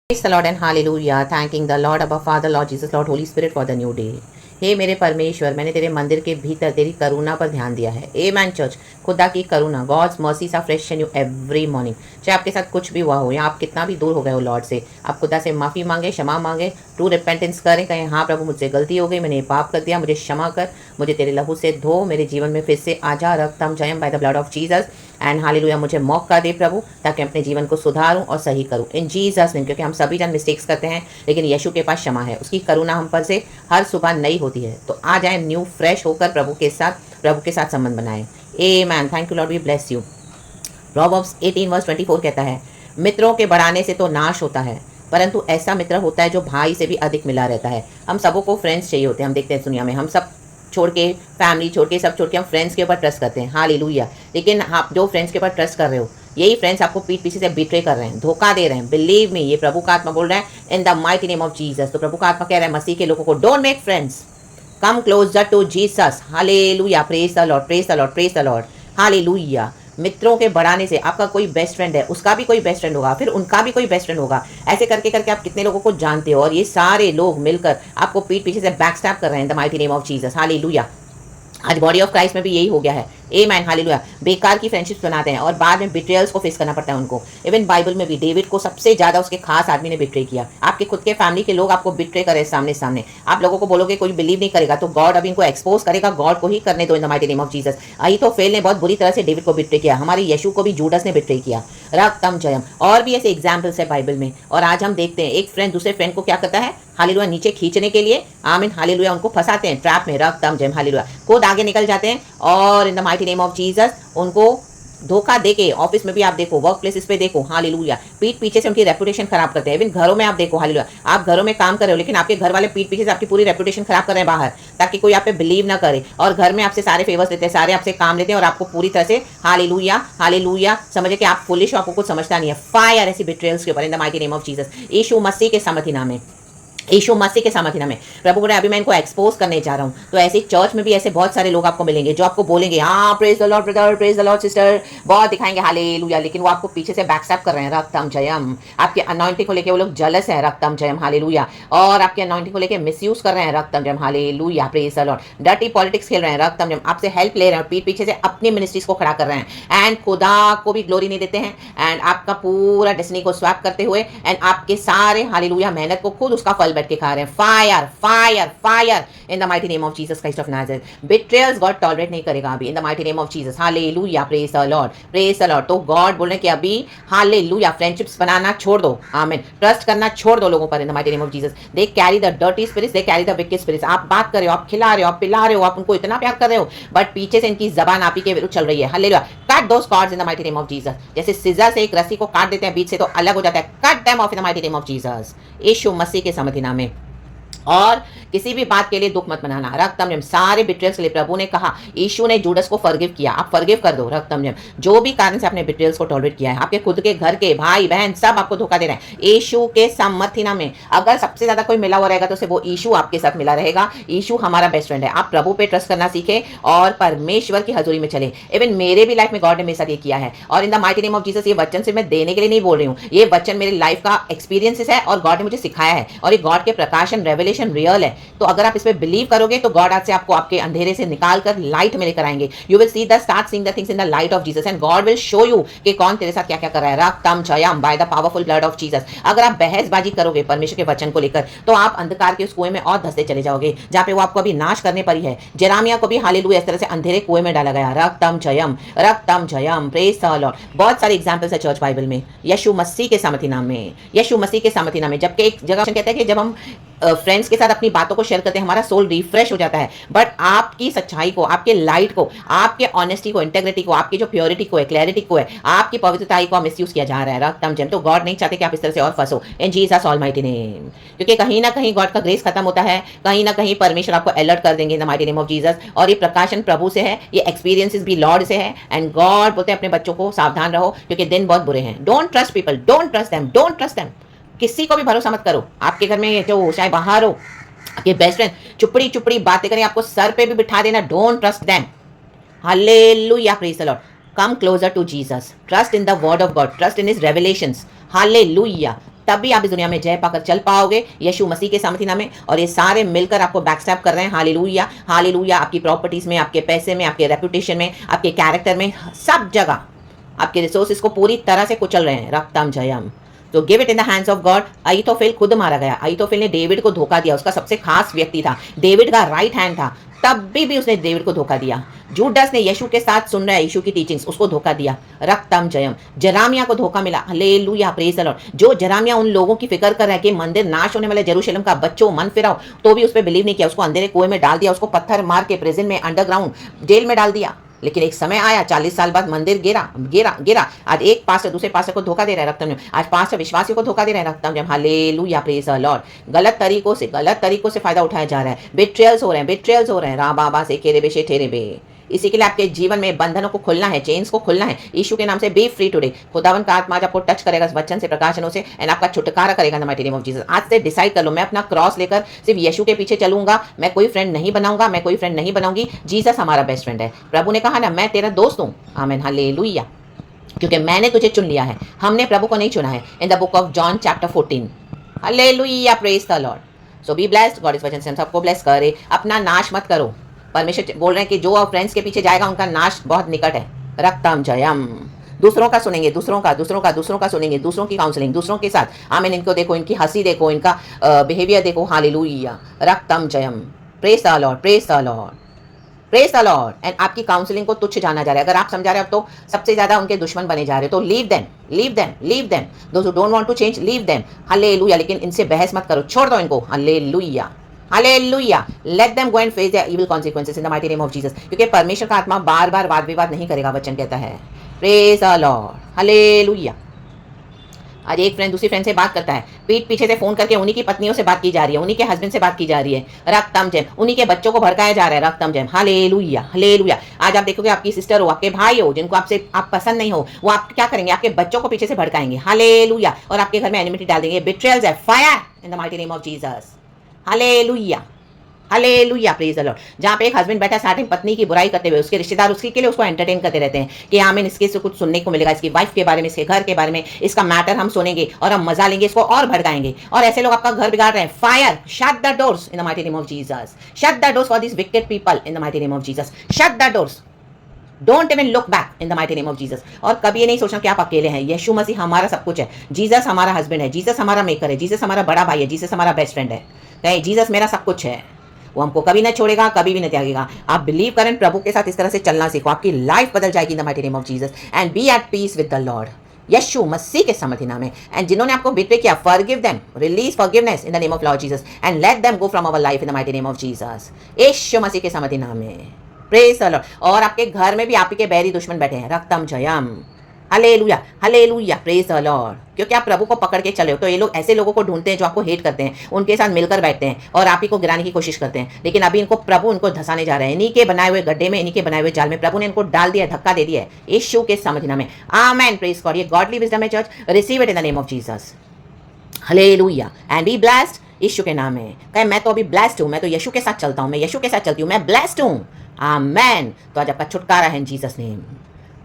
Praise the Lord and hallelujah. Thanking the Lord above Father, Lord Jesus, Lord Holy Spirit for the new day. हे मेरे परमेश्वर, मैंने तेरे मंदिर के भीतर तेरी करुणा पर ध्यान दिया है। आमेन चर्च, खुदा की करुणा, God's mercies are fresh in you every morning. चाहे आपके साथ कुछ भी हुआ हो या आप कितना भी दूर हो गए हो लॉर्ड से, आप खुदा से माफ़ी मांगे, क्षमा मांगे, ट्रू रिपेंटेंस करें, कहें हाँ प्रभु मुझसे गलती हो गई, मैंने ये पाप कर दिया, मुझे क्षमा कर, मुझे तेरे लहू से धो, मेरे जीवन में फिर से आजा, रक्तम जयम by the blood of Jesus and hallelujah. मुझे मौका दे प्रभु ताकि अपने जीवन को सुधारूं और सही करूं इन जीसस नेम, क्योंकि हम सभी जन मिस्टेक्स करते हैं, लेकिन यीशु के पास क्षमा है, उसकी करुणा हम पर से हर सुबह नई होती है। तो आ जाए न्यू फ्रेश होकर प्रभु के साथ संबंध बनाएं। Amen. Thank you Lord, we bless you. Proverbs 18:24 कहता है, मित्रों के बढ़ाने से तो नाश होता है, परंतु ऐसा मित्र होता है जो भाई से भी अधिक मिला रहता है। हम सबों को फ्रेंड्स चाहिए होते हैं। हम देखते हैं दुनिया में, हम सब छोड़ के, फैमिली छोड़ के, सब छोड़ के हम फ्रेंड्स के ऊपर ट्रस्ट करते हैं। हालेलुया। लेकिन आप जो फ्रेंड्स के ऊपर ट्रस्ट कर रहे हो, यही फ्रेंड्स आपको पीठ पीछे से बिट्रे कर रहे हैं, धोखा दे रहे हैं। बिलीव मी, ये प्रभु का आत्मा बोल रहा है इन the mighty name of Jesus. तो प्रभु का आत्मा कह रहा है मसीह के लोगों को, don't make friends, come closer to Jesus. Hallelujah. Praise the Lord, praise the Lord, praise the Lord. Hallelujah. मित्रों के बढ़ाने से, आपका कोई बेस्ट फ्रेंड है, उसका भी कोई बेस्ट फ्रेंड होगा, फिर उनका भी कोई बेस्ट फ्रेंड होगा। ऐसे करके करके आप कितने लोगों को जानते हो, और ये सारे लोग मिलकर आपको पीठ पीछे से बैकस्टैब कर रहे हैं the mighty name of Jesus. Hallelujah. आज बॉडी ऑफ क्राइस्ट में भी यही हो गया है। आमेन। हालेलुया। बेकार की फ्रेंडशिप्स बनाते हैं और बाद में बिट्रेयल्स को फेस करना पड़ता है उनको। इवन बाइबल में भी डेविड को सबसे ज्यादा उसके खास आदमी ने बिट्रे किया। आपके खुद के फैमिली के लोग आपको बिट्रे करे सामने सामने, आप लोगों को बोलोगे कोई बिलीव नहीं करेगा, तो गॉड अभी इनको एक्सपोज करेगा। गॉड को ही करने दो in the mighty name of Jesus. Ahithophel ने बहुत बुरी तरह से डेविड को बिट्रे किया। हमारे यीशु को भी जूडस ने बिट्रे किया। रक्तम जयम। और भी ऐसे एग्जाम्पल्स है बाइबल में। और आज हम देखते हैं एक फ्रेंड दूसरे फ्रेंड को क्या करता है, हालेलुया, नीचे खींचने के लिए, आमीन हालेलुया, उनको फंसाते हैं ट्रैप में। रक्तम जयम। हालेलुया। खुद आगे निकल जाते हैं और इन the mighty name of Jesus उनको धोखा देके, ऑफिस में भी आप देखो, वर्क प्लेसेस पे देखो, हालेलुया, पीठ पीछे से उनकी रेपुटेशन खराब करते हैं। इवन घरों में आप देखो, हालेलुया, आप घरों में काम कर रहे हो, लेकिन आपके घर वाले पीठ पीछे से आपकी पूरी रेपुटेशन खराब कर रहे हैं बाहर, ताकि कोई आप पे बिलीव ना करे। और घर में आपसे सारे फेवर्स लेते हैं, सारे आपसे काम लेते हैं, और आपको पूरी तरह से हालेलुया हालेलुया समझे कि आप फुलिश हो, आपको कुछ समझता नहीं है। फायर ऐसी बिट्रेयल्स के ऊपर in the mighty name of Jesus. यीशु मसीह के सामर्थ्य नाम में, यीशु मसीह के सामर्थ्य में प्रभु बोले अभी मैं इनको एक्सपोज करने जा रहा हूँ। तो ऐसे चर्च में भी ऐसे बहुत सारे लोग आपको मिलेंगे जो आपको बोलेंगे हाँ praise the Lord brother, praise the Lord sister, बहुत दिखाएंगे हालेलुया, लेकिन वो आपको पीछे से बैकस्टैब कर रहे हैं। रक्तम जयम। आपके अनॉइंटिंग को लेके वो लोग जलस है। रक्तम जयम। हालेलुया। और आपके अनॉइंटिंग को लेके मिसयूज कर रहे हैं। रक्तम जयम। Hallelujah. Praise the Lord. Dirty politics खेल रहे हैं। रक्तम जयम। आपसे हेल्प ले रहे हैं, पीठ पीछे से अपनी मिनिस्ट्रीज को खड़ा कर रहे हैं, एंड खुदा को भी ग्लोरी नहीं देते हैं, एंड आपका पूरा डेस्टिनी को स्वैप करते हुए, एंड आपके सारे हालेलुया मेहनत को खुद उसका फल बैठ के खा रहे हैं। Fire, fire, fire in the mighty name of Jesus Christ of Nazareth. Betrayals God tolerate नहीं करेगा अभी in the mighty name of Jesus. Hallelujah, praise the Lord, praise the Lord. तो God बोल रहे हैं कि अभी Hallelujah, friendships बनाना छोड़ दो, आमीन, ट्रस्ट करना छोड़ दो लोगों पर in the mighty name of Jesus. They carry the dirty spirits, they carry the wicked spirits. आप बात कर रहे हो, आप खिला रहे हो, आप पिला रहे हो, आप उनको इतना प्यार कर रहे हो, बट पीछे से इनकी जबान आप ही के विरुद्ध चल रही है। Hallelujah. Cut those cords in the mighty name of Jesus. जैसे सिजर से एक रस्सी को काट देते हैं बीच से तो अलग हो जाता है। Cut them off in the mighty name of Jesus. यीशु मसीह के सामर्थ्य नाम में। और किसी भी बात के लिए दुख मत मनाना। रक्तम जम। सारे बिट्रेयल्स के लिए प्रभु ने कहा, यीशु ने जूडस को फॉरगिव किया, आप फॉरगिव कर दो। रक्तम जम। जो भी कारण से आपने बिट्रेयल्स को टॉलरेट किया है, आपके खुद के घर के भाई बहन सब आपको धोखा दे रहे हैं, यीशु के सामर्थ्य नाम में अगर सबसे ज्यादा कोई मिला हुआ रहेगा तो सिर्फ वो यीशु आपके साथ मिला रहेगा। यीशु हमारा बेस्ट फ्रेंड है। आप प्रभु पे ट्रस्ट करना सीखे और परमेश्वर की हजूरी में चले। इवन मेरे भी लाइफ में गॉड ने मेरे साथ ये किया है, और इन the mighty name of Jesus ये वचन से मैं देने के लिए नहीं बोल रही हूँ, ये वचन मेरे लाइफ का एक्सपीरियंसेस है और गॉड ने मुझे सिखाया है, और ये गॉड के प्रकाशन रेवलेशन रियल है। तो अगर आप इस पे बिलीव करोगे तो गॉड आज से आपको आपके अंधेरे से निकाल कर लाइट में लेकर आएंगे। You will see the start seeing the things in the light of Jesus, and God will show you कि कौन तेरे साथ क्या क्या कर रहा है। रक्तम जयम by the powerful blood of Jesus. अगर आप बहसबाजी करोगे परमेश्वर के वचन को लेकर तो आप अंधकार के उस कुएं में और धंसते चले जाओगे जहां पे वो आपको अभी नाश करने पर ही है। जेरामिया को भी हालेलुया इस तरह से अंधेरे कुएं में डाला गया। रक्तम जयम, रक्तम जयम, प्रेज द लॉर्ड। बहुत सारे एग्जांपल्स है चर्च बाइबल में, यीशु मसीह के सामर्थ्य नाम में, यीशु मसीह के सामर्थ्य नाम में। जबकि एक जगह कहता है कि जब हम फ्रेंड्स के साथ अपनी बातों को शेयर करते हैं हमारा सोल रिफ्रेश हो जाता है, बट आपकी सच्चाई को, आपके लाइट को, आपके ऑनेस्टी को, इंटेग्रिटी को, आपकी जो प्योरिटी को है, क्लैरिटी को है, आपकी पवित्रताई को मिसयूज किया जा रहा है। रक्तम जम। तो गॉड नहीं चाहते कि आप इस तरह से और फंसो इन जीसस ऑलमाइटी नेम, क्योंकि कहीं ना कहीं गॉड का ग्रेस खत्म होता है, कहीं ना कहीं परमेश्वर आपको अलर्ट कर देंगे इन the mighty name of Jesus. और ये प्रकाशन प्रभु से है, ये एक्सपीरियंसेस भी लॉर्ड से है, एंड गॉड बोलते हैं अपने बच्चों को सावधान रहो क्योंकि दिन बहुत बुरे हैं। Don't trust people, don't trust them, don't trust them. किसी को भी भरोसा मत करो। आपके घर में जो चाहे बाहर हो, आपके बेस्ट फ्रेंड चुपड़ी चुपड़ी बातें करें, आपको सर पे भी बिठा देना, don't trust them. Hallelujah, praise the Lord. Come closer to Jesus, trust in the word of God, trust in his revelations. Hallelujah. तब भी आप इस दुनिया में जय पाकर चल पाओगे यीशु मसीह के सामर्थी नाम में। और ये सारे मिलकर आपको बैकस्टैप कर रहे हैं। Hallelujah, hallelujah. आपकी प्रॉपर्टीज में, आपके पैसे में, आपके रेपुटेशन में, आपके कैरेक्टर में, सब जगह आपके रिसोर्सेज को पूरी तरह से कुचल रहे हैं। रक्तम जयम। तो give it in the hands of God. Ahithophel खुद मारा गया। अहीतोफेल ने डेविड को धोखा दिया। उसका सबसे खास व्यक्ति था, डेविड का राइट हैंड था, तब भी उसने डेविड को धोखा दिया। जूडस ने यीशु के साथ सुन रहा है यीशु की टीचिंग्स, उसको धोखा दिया। रक्तम जयम। जरामिया को धोखा मिला। Hallelujah, praise the Lord. जो जरामिया उन लोगों की फिक्र कर रहा है कि मंदिर नाश होने वाले जेरूशलेम का, बच्चों मन फिराओ, तो भी उस पर बिलीव नहीं किया। उसको अंधेरे कुएं में डाल दिया, उसको पत्थर मार के प्रिजन में, अंडरग्राउंड जेल में डाल दिया। लेकिन एक समय आया, 40 साल बाद मंदिर गिरा। आज एक पास्टर दूसरे पास्टर को धोखा दे रहा है। रक्तम जयम। आज पास्टर विश्वासियों को धोखा दे रहे हैं। रक्तम जयम। Hallelujah, praise the Lord. गलत तरीकों से फायदा उठाया जा रहा है। बिट्रियल्स हो रहे हैं। रा बाबा से केरे बेशे ठेरे बे। इसी के लिए आपके जीवन में बंधनों को खुलना है, चेन्स को खुलना है। यीशु के नाम से बी फ्री टुडे। खुदावन का आत्मा आज आपको टच करेगा इस वचन से, प्रकाशनों से, एंड आपका छुटकारा करेगा इन the mighty name of Jesus. आज से डिसाइड कर लो, मैं अपना क्रॉस लेकर सिर्फ यीशु के पीछे चलूंगा। मैं कोई फ्रेंड नहीं बनाऊंगी। जीसस हमारा बेस्ट फ्रेंड है। प्रभु ने कहा ना, मैं तेरा दोस्त हूँ। आमीन, हालेलुया। क्योंकि मैंने तुझे चुन लिया है, हमने प्रभु को नहीं चुना है। In the book of John chapter 14। Hallelujah, praise the Lord. So be blessed. God इस वचन से हम सबको ब्लेस करे। अपना नाश मत करो। परमेश्वर बोल रहे हैं कि जो फ्रेंड्स के पीछे जाएगा उनका नाश बहुत निकट है। रक्तम जयम। दूसरों का सुनेंगे, दूसरों का सुनेंगे, दूसरों की काउंसलिंग, दूसरों के साथ। आमीन। इनको देखो, इनकी हंसी देखो, इनका बिहेवियर देखो। हालेलुया, रक्तम जयम। Praise the Lord, praise the Lord, praise the Lord. And आपकी काउंसलिंग को तुच्छ जाना जा रहा है। अगर आप समझा रहे हो तो सबसे ज्यादा उनके दुश्मन बने जा रहे हो, तो leave them. Those who don't want to change, leave them. Hallelujah. लेकिन इनसे बहस मत करो, छोड़ दो इनको। Hallelujah, hallelujah. Let them go and face their evil consequences in the mighty name of Jesus. क्योंकि परमेश्वर का आत्मा बार बार वाद विवाद नहीं करेगा, वचन कहता है। Praise the Lord, hallelujah. आज एक फ्रेंड दूसरी फ्रेंड से बात करता है, पीठ पीछे से फोन करके उन्हीं की पत्नियों से बात की जा रही है, उन्हीं के हस्बैंड से बात की जा रही है। रक्तम जयम। उन्हीं के बच्चों को भड़काया जा रहा है। रक्तम जयम। Hallelujah, hallelujah. आज आप देखोगे आपकी सिस्टर हो, आपके भाई हो, जिनको आपसे आप पसंद नहीं हो, वो आप क्या करेंगे, आपके बच्चों को पीछे से भड़काएंगे। हालेलुया। और आपके घर में एनिमिटी डाल देंगे। बिट्रेयल्स है, fire in the mighty name of Jesus. Hallelujah, hallelujah, praise the Lord. जहाँ पे एक हस्बैंड बैठा साथ में पत्नी की बुराई करते हुए, उसके रिश्तेदार उसके लिए उसको एंटरटेन करते रहते हैं कि आमीन, इसके से कुछ सुनने को मिलेगा, इसकी वाइफ के बारे में, इसके घर के बारे में, इसका मैटर हम सुनेंगे और हम मजा लेंगे, इसको और भड़काएंगे। और ऐसे लोग आपका घर बिगाड़ रहे हैं। Fire, shut the doors in the mighty name of Jesus. Shut the doors for this wicked people in the mighty name of Jesus. Shut the doors. Don't even look back in the mighty name of Jesus. और कभी ये नहीं सोचना कि आप अकेले हैं। यीशु मसीह हमारा सब कुछ है। जीसस हमारा हस्बैंड है। जीसस हमारा मेकर है। जीसस हमारा बड़ा भाई है। जीसस हमारा बेस्ट फ्रेंड है। जीसस मेरा सब कुछ है। वो हमको कभी न छोड़ेगा, कभी भी न त्यागेगा। आप बिलीव करें, प्रभु के साथ इस तरह से चलना सीखो, आपकी लाइफ बदल जाएगी in the mighty name of Jesus. And be at peace with the Lord. यीशु मसीह के सामर्थी नाम है। एंड जिन्होंने आपको बिट्रे किया, forgive them, release forgiveness in the name of Lord Jesus, and let them go from our life in the mighty name of Jesus. यीशु मसीह के सामर्थी नाम है। Praise the Lord. और आपके घर में भी आप ही के बैरी दुश्मन बैठे हैं। रक्तम जयम। Hallelujah, hallelujah, praise the Lord. क्योंकि आप प्रभु को पकड़ के चले हो, तो ये लोग ऐसे लोगों को ढूंढते हैं जो आपको हेट करते हैं, उनके साथ मिलकर बैठते हैं और आप ही को गिराने की कोशिश करते हैं। लेकिन अभी इनको प्रभु उनको धंसाने जा रहे हैं। इन्हीं के बनाए हुए गड्ढे में, इन्हीं के बनाए हुए जाल में प्रभु ने इनको डाल दिया, धक्का दे दिया है। यीशु के समझना में। Amen, praise God. ये गॉडली विजडम है church, receive it in the name of Jesus. Hallelujah and be blessed. यीशु के नाम में कहे, मैं तो अभी ब्लेस्ड हूँ, मैं तो यीशु के साथ चलता हूँ, मैं यीशु के साथ चलती हूँ, मैं ब्लेस्ड हूँ। आमेन। तो आज आपका छुटकारा है इन जीसस नेम।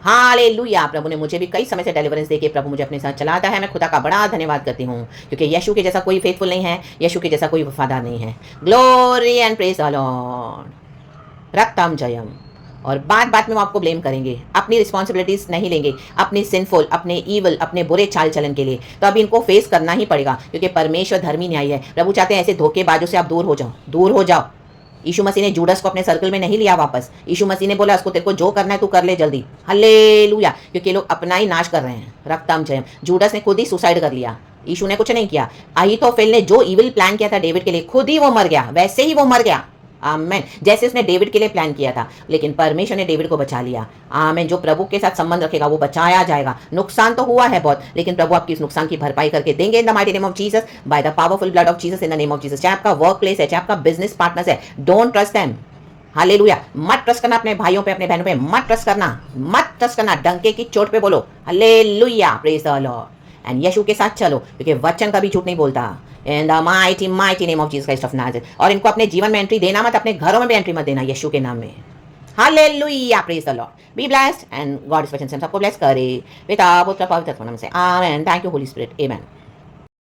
हालेलुया। प्रभु ने मुझे भी कई समय से डिलीवरेंस देके प्रभु मुझे अपने साथ चलाता है। मैं खुदा का बड़ा धन्यवाद करती हूँ, क्योंकि यीशु के जैसा कोई फेथफुल नहीं है, यीशु के जैसा कोई वफादार नहीं है। Glory and praise the Lord. रक्तम जयम। और बात बात में वो आपको ब्लेम करेंगे, अपनी रिस्पॉन्सिबिलिटीज नहीं लेंगे, अपने सिंफुल, अपने ईवल, अपने बुरे चाल चलन के लिए। तो अभी इनको फेस करना ही पड़ेगा, क्योंकि परमेश्वर धर्मी न्यायी है। प्रभु चाहते हैं ऐसे धोखेबाजों से आप दूर हो जाओ, दूर हो जाओ। यीशु मसीह ने जूडस को अपने सर्कल में नहीं लिया वापस। यीशु मसीह ने बोला, उसको तेरे को जो करना है तू कर ले जल्दी। हालेलुया। क्योंकि लोग अपना ही नाश कर रहे हैं। रक्तम जयम। जूडस ने खुद ही सुसाइड कर लिया, यीशु ने कुछ नहीं किया। अहीतोफेल ने जो इविल प्लान किया था डेविड के लिए, खुद ही वो मर गया, वैसे ही वो मर गया। आमेन। जैसे उसने डेविड के लिए प्लान किया था, लेकिन परमेश्वर ने डेविड को बचा लिया। आमेन। जो प्रभु के साथ संबंध रखेगा वो बचाया जाएगा। नुकसान तो हुआ है बहुत, लेकिन प्रभु आपकी इस नुकसान की भरपाई करके देंगे इन the mighty name of Jesus, bye the powerful blood of Jesus, in the name of Jesus. चाहे आपका वर्क प्लेस है, चाहे आपका बिजनेस पार्टनर है, डोंट ट्रस्ट देम। हालेलुया। मत ट्रस्ट करना अपने भाइयों पे, अपने बहनों पे, मत ट्रस्ट करना, मत ट्रस्ट करना। डंके की चोट पे बोलो hallelujah, praise the Lord. And यीशु के साथ चलो, क्योंकि वचन कभी झूठ नहीं बोलता। In the mighty mighty name of Jesus Christ of Nazareth. और इनको अपने जीवन में एंट्री देना मत, अपने घरों में भी एंट्री मत देना, यीशु के नाम में। Hallelujah, praise the Lord. Be blessed and God इस वचन से सबको ब्लेस करे। पिता पुत्र पवित्र आत्मा नाम से। Amen. Thank you Holy Spirit. Amen.